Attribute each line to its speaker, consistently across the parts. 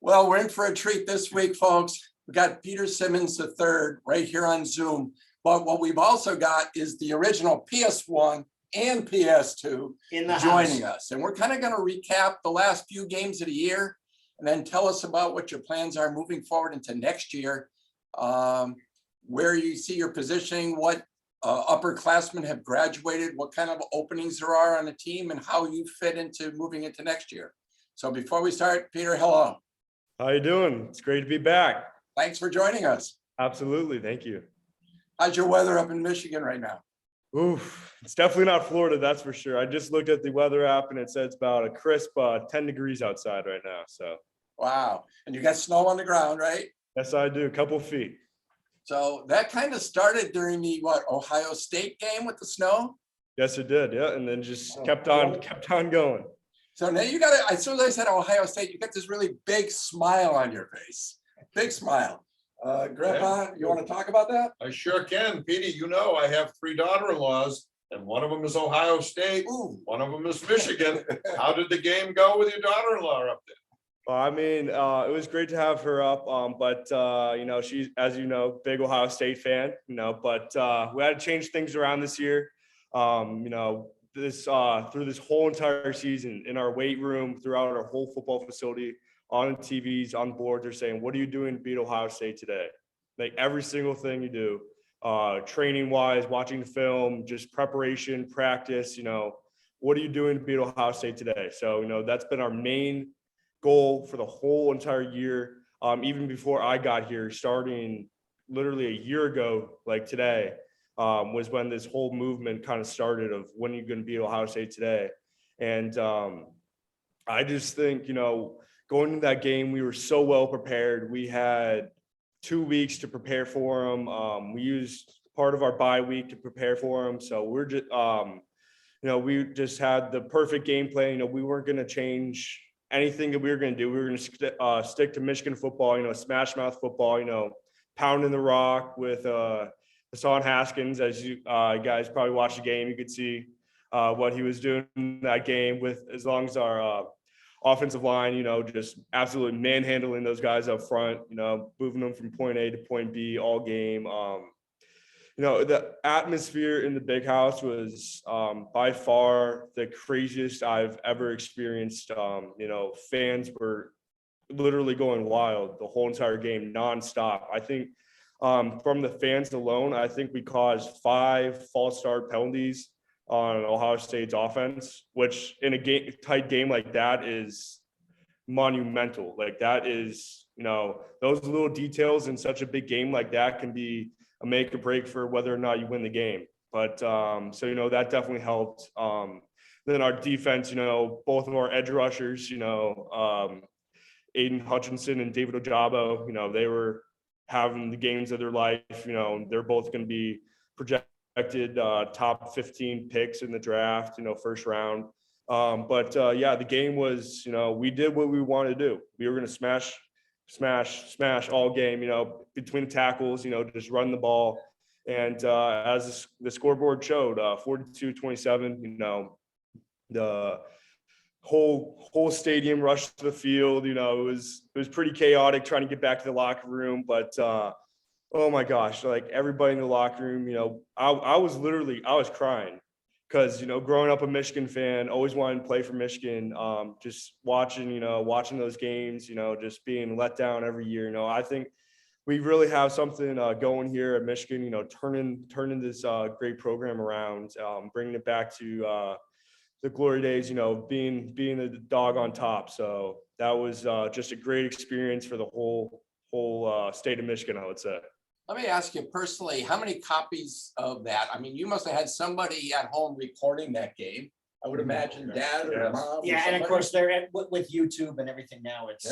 Speaker 1: Well, we're in for a treat this week, folks. We got Peter Simmons III right here on Zoom. But what we've also got is the original PS1 and PS2 joining us. And we're kind of going to recap the last few games of the year and then tell us about what your plans are moving forward into next year, where you see your positioning, what upperclassmen have graduated, what kind of openings there are on the team, and how you fit into moving into next year. So before we start, Peter, hello.
Speaker 2: How you doing? It's great to be back.
Speaker 1: Thanks for joining us.
Speaker 2: Absolutely. Thank you.
Speaker 1: How's your weather up in Michigan right now?
Speaker 2: Oof, it's definitely not Florida, that's for sure. I just looked at the weather app and it says about a crisp 10 degrees outside right now. So
Speaker 1: wow. And you got snow on the ground, right?
Speaker 2: Yes, I do. A couple feet. So
Speaker 1: that kind of started during the Ohio State game with the snow?
Speaker 2: Yes, it did. Yeah. And then just kept on going.
Speaker 1: So now you got it. As soon as I said Ohio State, you got this really big smile on your face. Big smile. Grandpa, you want to talk about that?
Speaker 3: I sure can. Petey, you know, I have 3 daughter-in-laws, and one of them is Ohio State.
Speaker 1: Ooh.
Speaker 3: One of them is Michigan. How did the game go with your daughter-in-law up there?
Speaker 2: Well, I mean, it was great to have her up, but you know, she's, as you know, big Ohio State fan, you know, but we had to change things around this year. You know, this through this whole entire season in our weight room, throughout our whole football facility, on TVs, on boards, they're saying, what are you doing to beat Ohio State today? Like every single thing you do, training wise, watching the film, just preparation, practice, you know, what are you doing to beat Ohio State today? So, you know, that's been our main goal for the whole entire year. Even before I got here, starting literally a year ago, like today, was when this whole movement kind of started of when you're going to beat Ohio State today. And I just think, you know, going into that game, we were so well prepared. We had 2 weeks to prepare for them. We used part of our bye week to prepare for them. So we're just, you know, we just had the perfect game plan. You know, we weren't going to change anything that we were going to do. We were going to stick to Michigan football, you know, smash mouth football, you know, pounding the rock with Hassan Haskins. As you guys probably watched the game, you could see what he was doing in that game with, as long as our offensive line, you know, just absolutely manhandling those guys up front, you know, moving them from point A to point B all game. You know, the atmosphere in the big house was by far the craziest I've ever experienced. You know, fans were literally going wild the whole entire game, nonstop. I think from the fans alone, I think we caused 5 false start penalties on Ohio State's offense, which in a tight game like that is monumental. Like that is, you know, those little details in such a big game like that can be a make or break for whether or not you win the game. But so, you know, that definitely helped. Then our defense, you know, both of our edge rushers, you know, Aiden Hutchinson and David Ojabo, you know, they were having the games of their life. You know, they're both going to be projected top 15 picks in the draft, you know, first round. But yeah, the game was, you know, we did what we wanted to do. We were going to smash all game, you know, between the tackles, you know, just run the ball. And as the scoreboard showed, 42-27, you know, the whole stadium rushed to the field. You know, it was pretty chaotic trying to get back to the locker room, but oh my gosh, like everybody in the locker room, you know, I was crying because, you know, growing up a Michigan fan, always wanting to play for Michigan, just watching those games, you know, just being let down every year. You know, I think we really have something going here at Michigan, you know, turning this great program around, bringing it back to the glory days, you know, being the dog on top. So that was just a great experience for the whole state of Michigan, I would say.
Speaker 1: Let me ask you personally, how many copies of that? I mean, you must have had somebody at home recording that game. I would imagine dad or mom.
Speaker 4: Yeah, and of course they're with YouTube and everything now. It's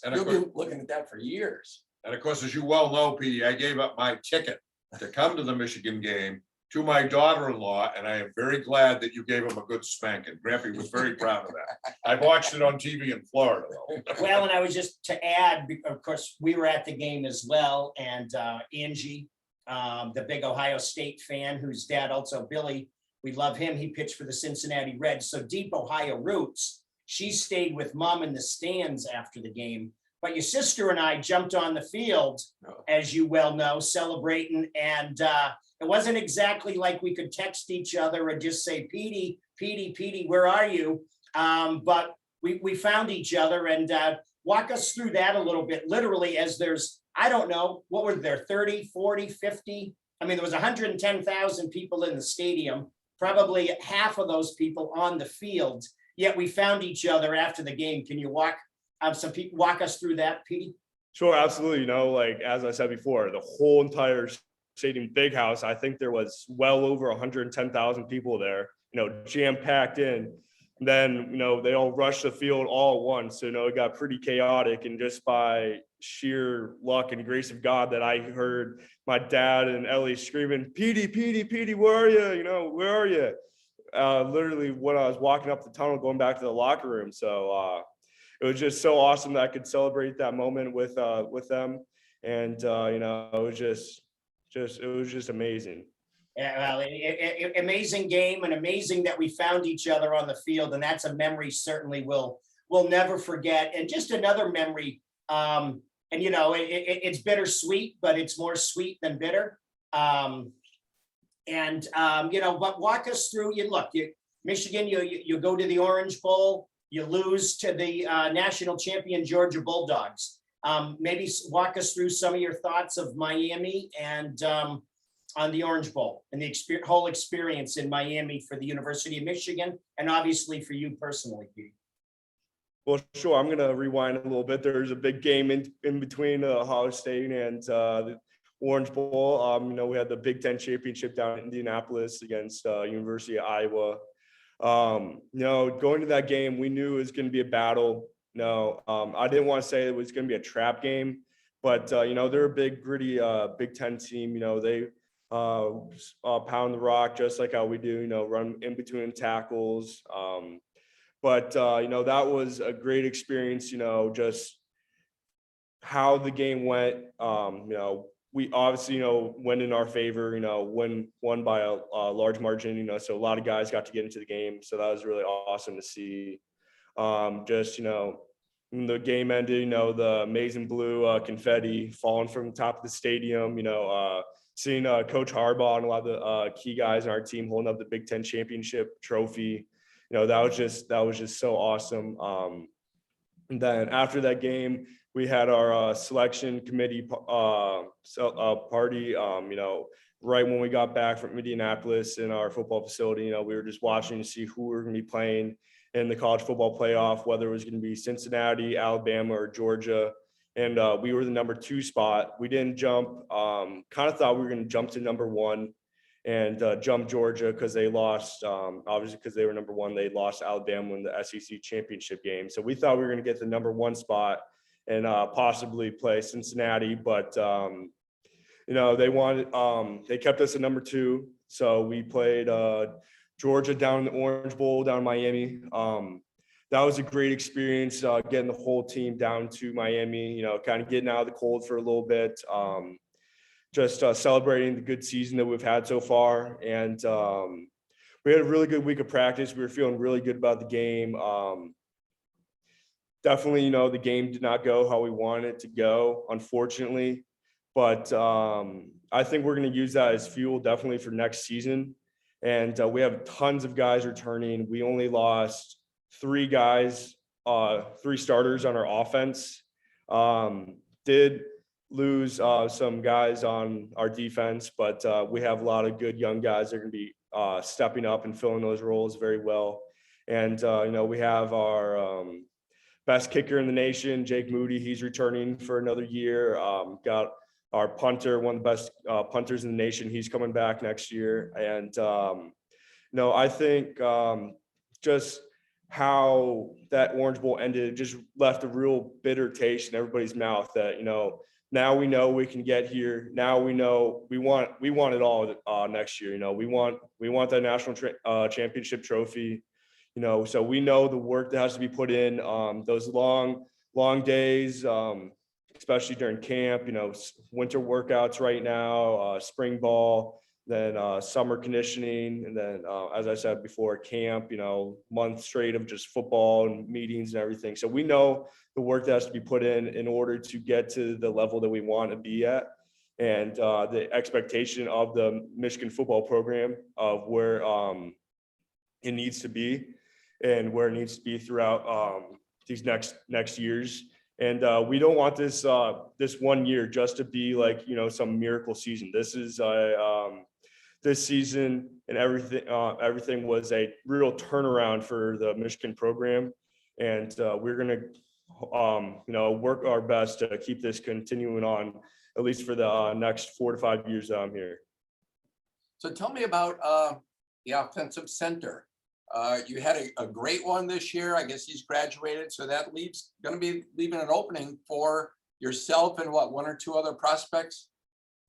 Speaker 3: And
Speaker 1: You'll be looking at that for years.
Speaker 3: And of course, as you well know, Petey, I gave up my ticket to come to the Michigan game to my daughter-in-law, and I am very glad that you gave him a good spanking. Grampy was very proud of that. I watched it on TV in Florida, though.
Speaker 4: Well, and I was just to add, of course, we were at the game as well, and Angie, the big Ohio State fan, whose dad also, Billy, we love him. He pitched for the Cincinnati Reds, so deep Ohio roots. She stayed with mom in the stands after the game. But your sister and I jumped on the field, as you well know, celebrating. And it wasn't exactly like we could text each other or just say, Petey, where are you? But we found each other, and walk us through that a little bit, literally, as there's, I don't know, what were there, 30, 40, 50? I mean, there was 110,000 people in the stadium, probably half of those people on the field, yet we found each other after the game. Can you walk us through that, Petey?
Speaker 2: Sure, absolutely. Like, as I said before, the whole entire stadium, big house, I think there was well over 110,000 people there, jam packed in. And then, they all rushed the field all at once. So, it got pretty chaotic, and just by sheer luck and grace of God that I heard my dad and Ellie screaming, Petey, where are you? Where are you? Literally when I was walking up the tunnel, going back to the locker room. So it was just so awesome that I could celebrate that moment with them. And, it was just amazing.
Speaker 4: Yeah, well, amazing game, and amazing that we found each other on the field, and that's a memory certainly we'll never forget. And just another memory, and it's bittersweet, but it's more sweet than bitter. But walk us through. Michigan, you go to the Orange Bowl, you lose to the national champion Georgia Bulldogs. Maybe walk us through some of your thoughts of Miami and on the Orange Bowl and the whole experience in Miami for the University of Michigan, and obviously for you personally, Pete.
Speaker 2: Well, sure. I'm going to rewind a little bit. There's a big game in between Ohio State and the Orange Bowl. We had the Big Ten championship down in Indianapolis against University of Iowa. Going to that game, we knew it was going to be a battle. I didn't want to say it was going to be a trap game, but they're a big, gritty Big Ten team. They pound the rock just like how we do. Run in between tackles. But that was a great experience. Just how the game went. We obviously went in our favor. Won by a large margin. So a lot of guys got to get into the game. So that was really awesome to see. When the game ended, the amazing blue confetti falling from the top of the stadium, seeing Coach Harbaugh and a lot of the key guys on our team holding up the Big Ten championship trophy, that was just so awesome. And then after that game, we had our selection committee party, right when we got back from Indianapolis in our football facility. We were just watching to see who we were going to be playing in the college football playoff, whether it was going to be Cincinnati, Alabama, or Georgia. And we were the number 2 spot. We didn't jump, kind of thought we were going to jump to number 1 and jump Georgia because they lost, obviously because they were number 1, they lost Alabama in the SEC championship game. So we thought we were going to get the number 1 spot and possibly play Cincinnati, but they wanted, they kept us at number 2. So we played Georgia down in the Orange Bowl down in Miami. That was a great experience, getting the whole team down to Miami, kind of getting out of the cold for a little bit, just celebrating the good season that we've had so far. And we had a really good week of practice. We were feeling really good about the game. Definitely, the game did not go how we wanted it to go, unfortunately. But I think we're going to use that as fuel definitely for next season. And we have tons of guys returning. We only lost 3 guys, 3 starters on our offense. Did lose some guys on our defense, but we have a lot of good young guys that are going to be stepping up and filling those roles very well. And, we have our best kicker in the nation, Jake Moody. He's returning for another year. Got our punter, one of the best punters in the nation. He's coming back next year. And, I think just how that Orange Bowl ended just left a real bitter taste in everybody's mouth that, now we know we can get here. Now we know we want it all next year. We want that national championship trophy, so we know the work that has to be put in, those long days, especially during camp, winter workouts right now, spring ball, then summer conditioning, and then as I said before, camp, month straight of just football and meetings and everything. So we know the work that has to be put in order to get to the level that we want to be at, and the expectation of the Michigan football program of where it needs to be and where it needs to be throughout these next years. And we don't want this this 1 year just to be like, some miracle season. This is this season, and everything was a real turnaround for the Michigan program. And we're going to work our best to keep this continuing on, at least for the next 4 to 5 years that I'm here.
Speaker 1: So tell me about the offensive center. You had a great one this year. I guess he's graduated, so that going to be leaving an opening for yourself and one or two other prospects.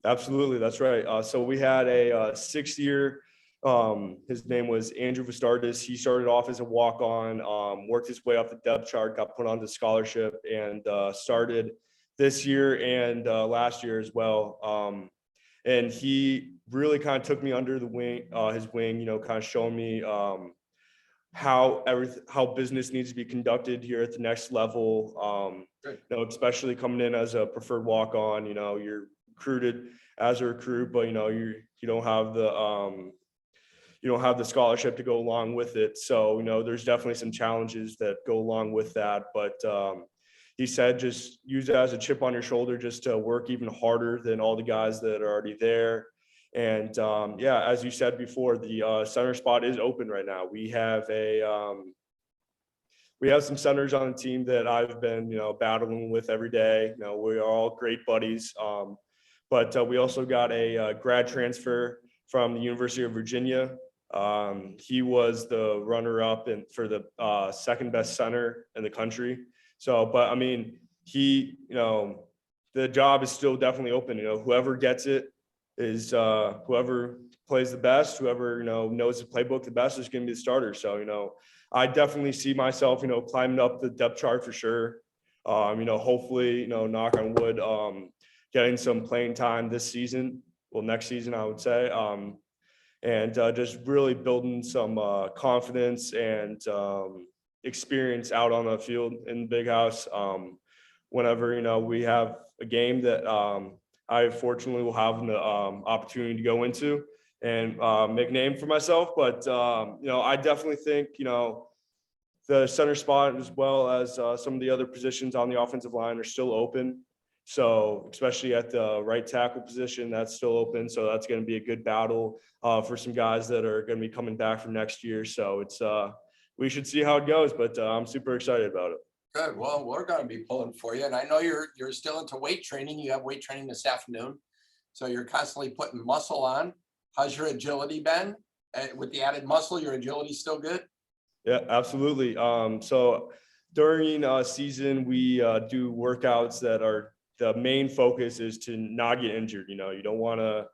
Speaker 2: Absolutely, that's right. So we had a 6-year. His name was Andrew Vistardis. He started off as a walk-on, worked his way up the depth chart, got put on the scholarship, and started this year and last year as well. And he really kind of took me under the wing, his wing, kind of showing me how business needs to be conducted here at the next level. Especially coming in as a preferred walk-on, you're recruited as a recruit, but you don't have the scholarship to go along with it. So there's definitely some challenges that go along with that. But he said just use it as a chip on your shoulder, just to work even harder than all the guys that are already there. And as you said before, the center spot is open right now. We have some centers on the team that I've been battling with every day. We are all great buddies. But we also got a grad transfer from the University of Virginia. He was the runner-up for the second best center in the country. So, but I mean, the job is still definitely open. Whoever gets it is whoever plays the best, whoever knows the playbook the best is going to be the starter. So, I definitely see myself, climbing up the depth chart for sure. Hopefully, knock on wood, getting some playing time this season. Well, next season, I would say. And just really building some confidence and experience out on the field in the big house. Whenever, we have a game that I fortunately will have the opportunity to go into and make a name for myself. But, I definitely think, the center spot as well as some of the other positions on the offensive line are still open. So especially at the right tackle position, that's still open. So that's going to be a good battle for some guys that are going to be coming back from next year. So it's we should see how it goes, but I'm super excited about it.
Speaker 1: Good. Well, we're going to be pulling for you. And I know you're still into weight training. You have weight training this afternoon. So you're constantly putting muscle on. How's your agility been? With the added muscle, your agility still good?
Speaker 2: Yeah, absolutely. So during season, we do workouts that are, the main focus is to not get injured. You don't want to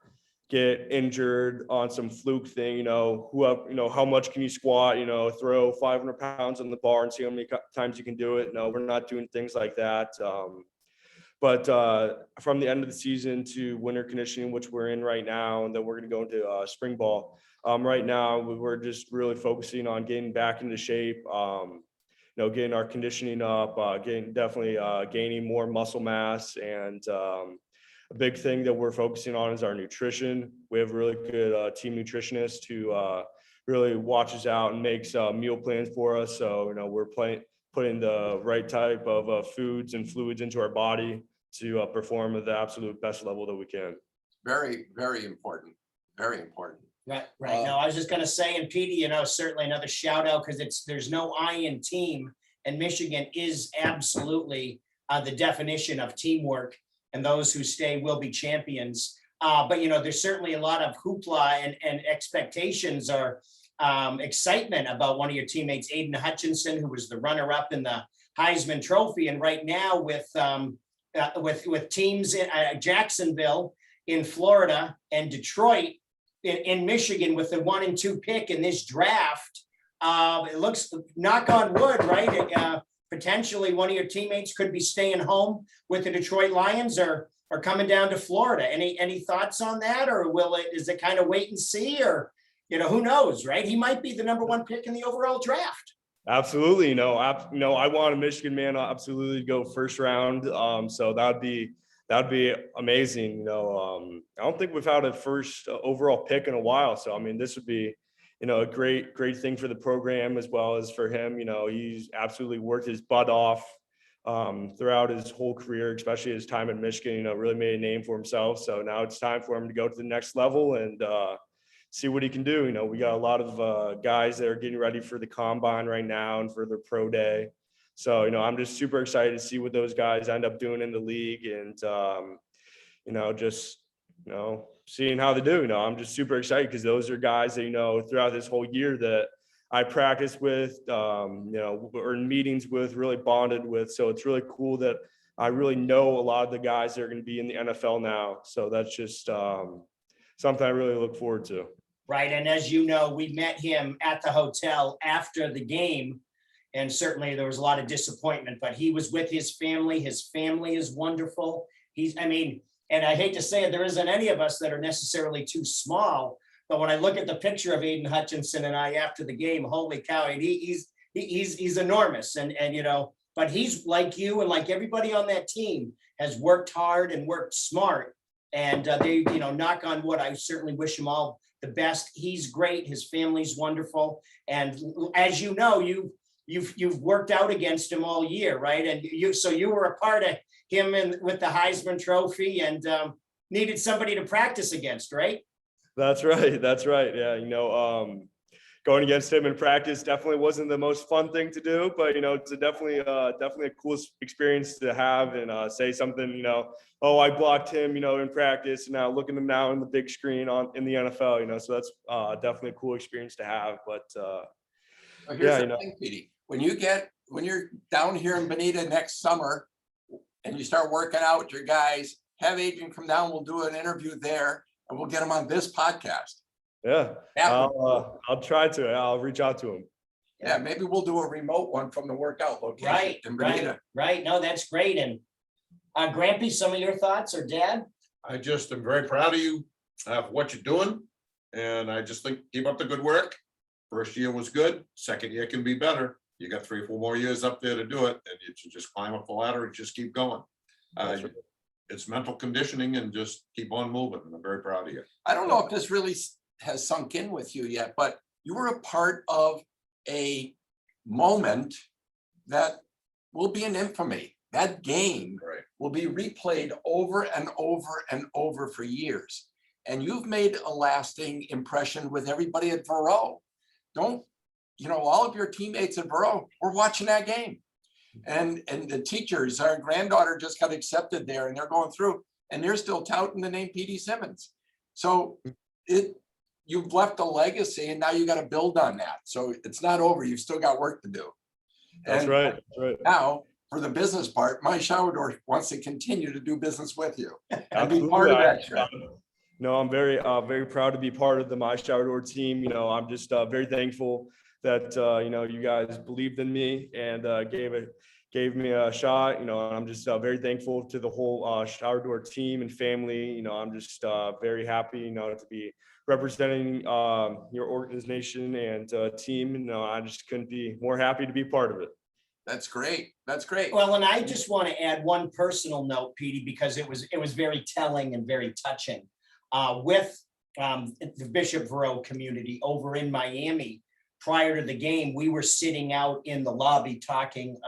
Speaker 2: get injured on some fluke thing. How much can you squat? Throw 500 pounds on the bar and see how many times you can do it. No, we're not doing things like that. But from the end of the season to winter conditioning, which we're in right now, and then we're going to go into spring ball. Right now, we're just really focusing on getting back into shape. Getting our conditioning up, gaining more muscle mass, and a big thing that we're focusing on is our nutrition. We have a really good team nutritionist who really watches out and makes meal plans for us. So we're putting the right type of foods and fluids into our body to perform at the absolute best level that we can.
Speaker 1: Very, very important. Very important.
Speaker 4: Right. No, I was just going to say, and Petey, certainly another shout out, because there's no I in team, and Michigan is absolutely the definition of teamwork, and those who stay will be champions. But there's certainly a lot of hoopla and expectations or excitement about one of your teammates, Aiden Hutchinson, who was the runner-up in the Heisman Trophy, and right now with teams in Jacksonville in Florida and Detroit in Michigan with the 1 and 2 pick in this draft. It looks, knock on wood, right? Potentially one of your teammates could be staying home with the Detroit Lions, or are coming down to Florida. Any thoughts on that, or is it kind of wait and see, or who knows, right? He might be the #1 pick in the overall draft.
Speaker 2: Absolutely, I want a Michigan man absolutely to go first round. So that'd be amazing. I don't think we've had a first overall pick in a while. So I mean, this would be, a great thing for the program as well as for him. He's absolutely worked his butt off throughout his whole career, especially his time in Michigan. Really made a name for himself. So now it's time for him to go to the next level and see what he can do. We got a lot of guys that are getting ready for the combine right now and for their pro day. So, I'm just super excited to see what those guys end up doing in the league and, just, seeing how they do. I'm just super excited because those are guys that, throughout this whole year that I practiced with, or in meetings with, really bonded with. So it's really cool that I really know a lot of the guys that are going to be in the NFL now. So that's just something I really look forward to.
Speaker 4: Right. And as you know, we met him at the hotel after the game. And certainly there was a lot of disappointment, but he was with his family. His family is wonderful. And I hate to say it, there isn't any of us that are necessarily too small. But when I look at the picture of Aiden Hutchinson and I after the game, holy cow, he's enormous. But he's like you and like everybody on that team has worked hard and worked smart. And they, knock on wood, I certainly wish him all the best. He's great. His family's wonderful. And as you know, you've worked out against him all year, right? And you were a part of him with the Heisman Trophy and needed somebody to practice against, right?
Speaker 2: That's right. Yeah, going against him in practice definitely wasn't the most fun thing to do, but it's definitely a cool experience to have and say something. Oh, I blocked him, in practice, and now look at him now in the big screen in the NFL. So that's definitely a cool experience to have. But
Speaker 1: here's the thing, Petey. When you're down here in Bonita next summer, and you start working out with your guys, have Adrian come down. We'll do an interview there, and we'll get him on this podcast.
Speaker 2: Yeah, I'll try to. I'll reach out to him.
Speaker 1: Yeah, maybe we'll do a remote one from the workout location in Bonita.
Speaker 4: Right. No, that's great. And Grampy, some of your thoughts, or Dad?
Speaker 3: I just am very proud of you for what you're doing. And I just think keep up the good work. First year was good. Second year can be better. You got 3 or 4 more years up there to do it. And you should just climb up the ladder and just keep going. It's mental conditioning and just keep on moving. And I'm very proud of you.
Speaker 1: I don't know if this really has sunk in with you yet, but you were a part of a moment that will be in infamy. That game will be replayed over and over and over for years. And you've made a lasting impression with everybody at Verot. All of your teammates at Verot were watching that game. And the teachers, our granddaughter just got accepted there and they're going through and they're still touting the name Peter Simmons. So you've left a legacy and now you got to build on that. So it's not over. You've still got work to do.
Speaker 2: That's right.
Speaker 1: Now, for the business part, my Shower Door wants to continue to do business with you. And
Speaker 2: Absolutely.
Speaker 1: be part of that trip.
Speaker 2: I'm very proud to be part of the My Shower Door team. I'm just very thankful that you guys believed in me and gave me a shot. And I'm just very thankful to the whole Shower Door team and family. I'm just very happy, to be representing your organization and team. I just couldn't be more happy to be part of it.
Speaker 1: That's great.
Speaker 4: Well, and I just want to add one personal note, Petey, because it was very telling and very touching. With the Bishop Verot community over in Miami, prior to the game, we were sitting out in the lobby talking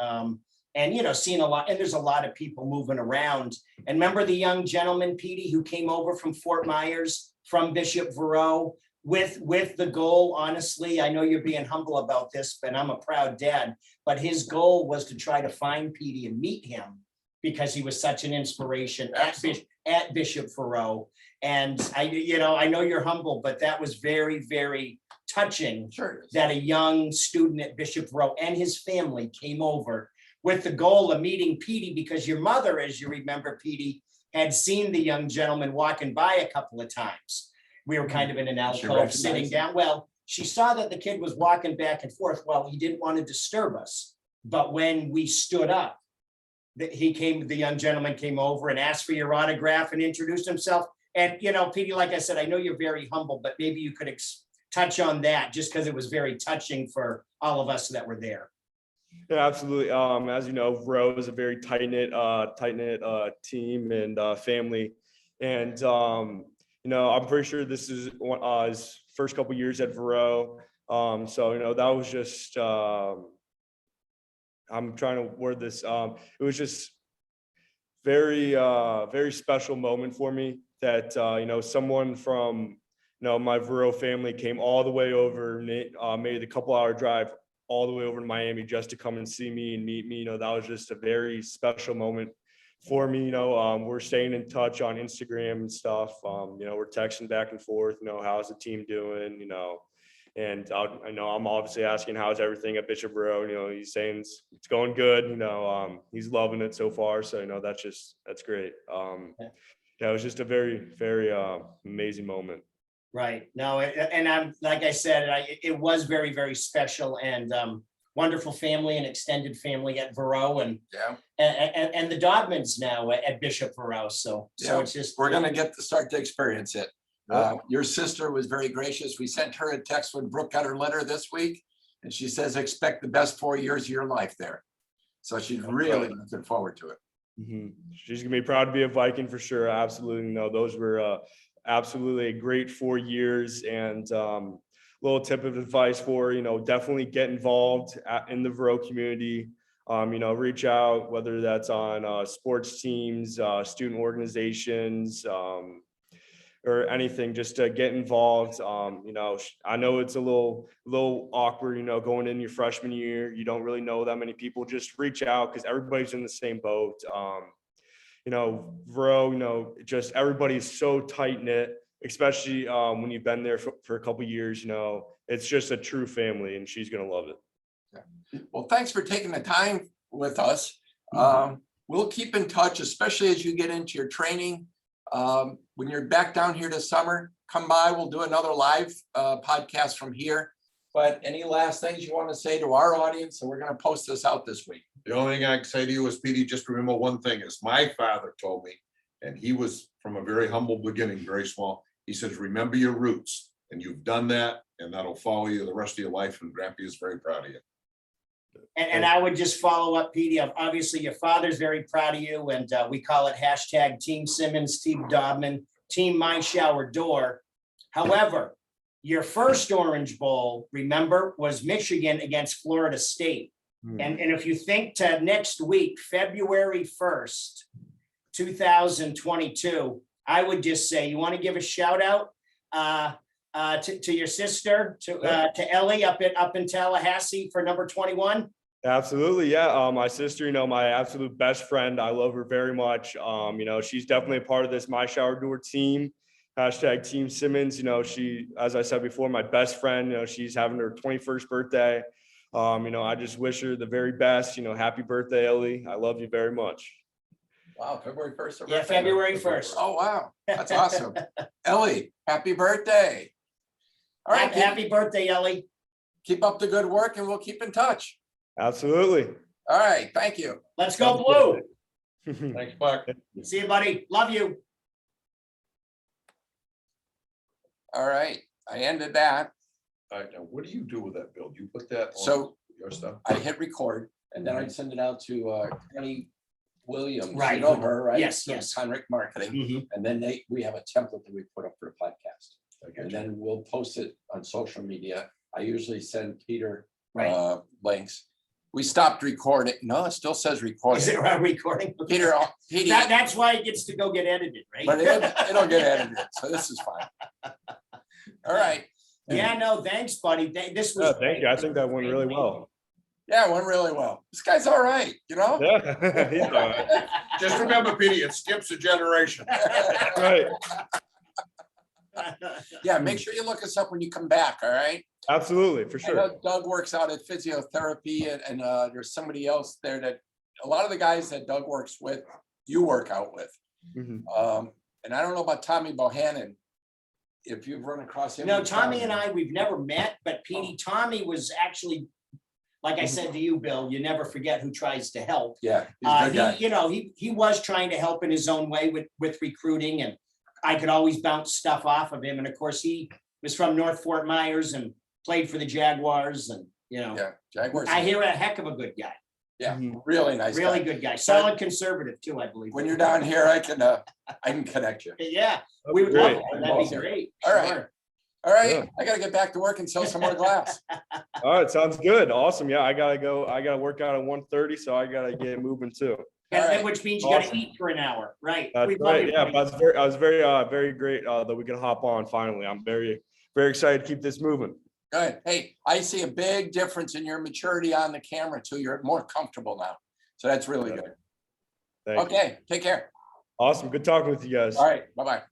Speaker 4: and seeing a lot, and there's a lot of people moving around. And remember the young gentleman, Petey, who came over from Fort Myers from Bishop Verot with the goal, honestly, I know you're being humble about this, but I'm a proud dad, but his goal was to try to find Petey and meet him because he was such an inspiration at Bishop Verot. And I know you're humble, but that was very, very touching.
Speaker 1: Sure.
Speaker 4: That a young student at Bishop Verot and his family came over with the goal of meeting Petey, because your mother, as you remember, Petey, had seen the young gentleman walking by a couple of times. We were kind of in an alcove sitting down. Well, she saw that the kid was walking back and forth. Well, he didn't want to disturb us. But when we stood up, the young gentleman came over and asked for your autograph and introduced himself. And, you know, Petey, like I said, I know you're very humble, but maybe you could touch on that, just because it was very touching for all of us that were there.
Speaker 2: Yeah, absolutely. As you know, Vero is a very tight-knit team and family. And, you know, I'm pretty sure this is his first couple years at Vero. So, you know, that was just, I'm trying to word this. It was just very special moment for me that, you know, someone from, you know, my Vero family came all the way over, made a couple-hour drive all the way over to Miami just to come and see me and meet me. You know, that was just a very special moment for me. You know, we're staying in touch on Instagram and stuff. You know, we're texting back and forth, you know, how's the team doing, you know, and I know I'm obviously asking how's everything at Bishop Vero. You know, he's saying it's going good, you know, he's loving it so far. So, you know, that's great. Yeah, it was just a very amazing moment.
Speaker 4: Right. No, and I'm, like I said, it was very special, and wonderful family and extended family at Vero, and the Daubmanns now at Bishop Vero. So it's just,
Speaker 1: we're gonna get to start to experience it. Your sister was very gracious. We sent her a text when Brooke got her letter this week, and she says expect the best 4 years of your life there. So she's really looking forward to it.
Speaker 2: Mm-hmm. She's gonna be proud to be a Viking for sure. Absolutely. No, those were absolutely a great 4 years. And little tip of advice for, you know, definitely get involved in the Vero community. You know, reach out, whether that's on sports teams, student organizations, or anything, just to get involved. You know, I know it's a little awkward, you know, going in your freshman year, you don't really know that many people. Just reach out, because everybody's in the same boat. You know, Vero, you know, just everybody's so tight knit, especially when you've been there for a couple of years. You know, it's just a true family, and she's gonna love it.
Speaker 1: Yeah. Well, thanks for taking the time with us. We'll keep in touch, especially as you get into your training. When you're back down here this summer, come by. We'll do another live podcast from here. But any last things you want to say to our audience? And we're going to post this out this week.
Speaker 3: The only thing I can say to you is, Petey, just remember one thing, is my father told me, and he was from a very humble beginning, very small. He says, remember your roots, and you've done that, and that'll follow you the rest of your life. And Grampy is very proud of you.
Speaker 4: and I would just follow up, Petey. Obviously, your father's very proud of you, and we call it hashtag Team Simmons, Team Daubmann, Team My Shower Door. However, your first Orange Bowl, remember, was Michigan against Florida State. And if you think to next week, February 1st, 2022, I would just say, you want to give a shout out to your sister, to Ellie up in Tallahassee for number 21?
Speaker 2: Absolutely. Yeah. My sister, you know, my absolute best friend. I love her very much. You know, she's definitely a part of this My Shower Door team. Hashtag Team Simmons. You know, she, as I said before, my best friend, you know, she's having her 21st birthday. You know, I just wish her the very best. You know, happy birthday, Ellie. I love you very much.
Speaker 1: Wow, February 1st.
Speaker 4: Yeah, February 1st.
Speaker 1: Oh, wow. That's awesome. Ellie, happy birthday. All right.
Speaker 4: Happy birthday, Ellie.
Speaker 1: Keep up the good work, and we'll keep in touch.
Speaker 2: Absolutely.
Speaker 1: All right. Thank you.
Speaker 4: Let's go Blue.
Speaker 3: Thanks, Buck.
Speaker 4: See you, buddy. Love you.
Speaker 1: All right. I ended that.
Speaker 3: All right, now what do you do with that, Bill? Do you put that on
Speaker 1: So
Speaker 3: your stuff?
Speaker 1: I hit record, and then I'd send it out to Connie Williams.
Speaker 4: Right.
Speaker 1: You know her, right?
Speaker 4: Yes,
Speaker 1: From
Speaker 4: yes.
Speaker 1: Conrick Marketing. And then we have a template that we put up for the podcast.
Speaker 3: Okay.
Speaker 1: And then we'll post it on social media. I usually send Peter
Speaker 4: Right.
Speaker 1: links. We stopped recording. No, it still says recording.
Speaker 4: Is it recording?
Speaker 1: Peter,
Speaker 4: That's why it gets to go get edited, right?
Speaker 1: but it'll get edited. So this is fine. All right.
Speaker 4: Yeah, no, thanks, buddy. This was.
Speaker 2: Thank you. I think that went really well.
Speaker 1: Yeah, it went really well. This guy's all right, you know?
Speaker 2: Yeah. He's all right.
Speaker 3: Just remember, Petey, it skips a generation.
Speaker 2: Right.
Speaker 1: Yeah, make sure you look us up when you come back, all right?
Speaker 2: Absolutely, for
Speaker 1: I
Speaker 2: sure.
Speaker 1: know Doug works out at physiotherapy, and there's somebody else there that, a lot of the guys that Doug works with, you work out with.
Speaker 2: Mhm.
Speaker 1: And I don't know about Tommy Bohannon, if you've run across him.
Speaker 4: No, Tommy and I, we've never met, but Petey, Tommy was actually like I said to you, Bill, you never forget who tries to help.
Speaker 1: Yeah, he's a good guy.
Speaker 4: You know, he was trying to help in his own way with recruiting, and I could always bounce stuff off of him. And of course, he was from North Fort Myers and played for the Jaguars, and you know,
Speaker 1: Yeah, Jaguars.
Speaker 4: I hear a heck of a good guy,
Speaker 1: Yeah,
Speaker 2: Mhm.
Speaker 1: really nice
Speaker 4: really
Speaker 1: guy.
Speaker 4: good guy, solid conservative too, I believe.
Speaker 1: When you're down here, I can connect you.
Speaker 4: Yeah, we would love
Speaker 2: Great.
Speaker 4: that. That'd be great.
Speaker 1: All right.
Speaker 4: Sure.
Speaker 1: All right,
Speaker 2: Yeah.
Speaker 1: I gotta get back to work and sell some more glass.
Speaker 2: All right, sounds good. Awesome. Yeah, I gotta go. I gotta work out at 1:30, so I gotta get moving too.
Speaker 4: And
Speaker 1: All
Speaker 4: then,
Speaker 1: right.
Speaker 4: which means you gotta
Speaker 2: Awesome.
Speaker 4: eat for an hour, right?
Speaker 2: That's
Speaker 4: We love
Speaker 2: right.
Speaker 4: your
Speaker 2: Yeah,
Speaker 4: place.
Speaker 2: but I was very great that we can hop on finally. I'm very excited to keep this moving.
Speaker 1: Good. Hey, I see a big difference in your maturity on the camera too. You're more comfortable now. So that's really
Speaker 2: Yeah.
Speaker 1: good.
Speaker 2: Thank you.
Speaker 1: Okay, take care.
Speaker 2: Awesome. Good talking with you guys.
Speaker 1: All right, bye-bye.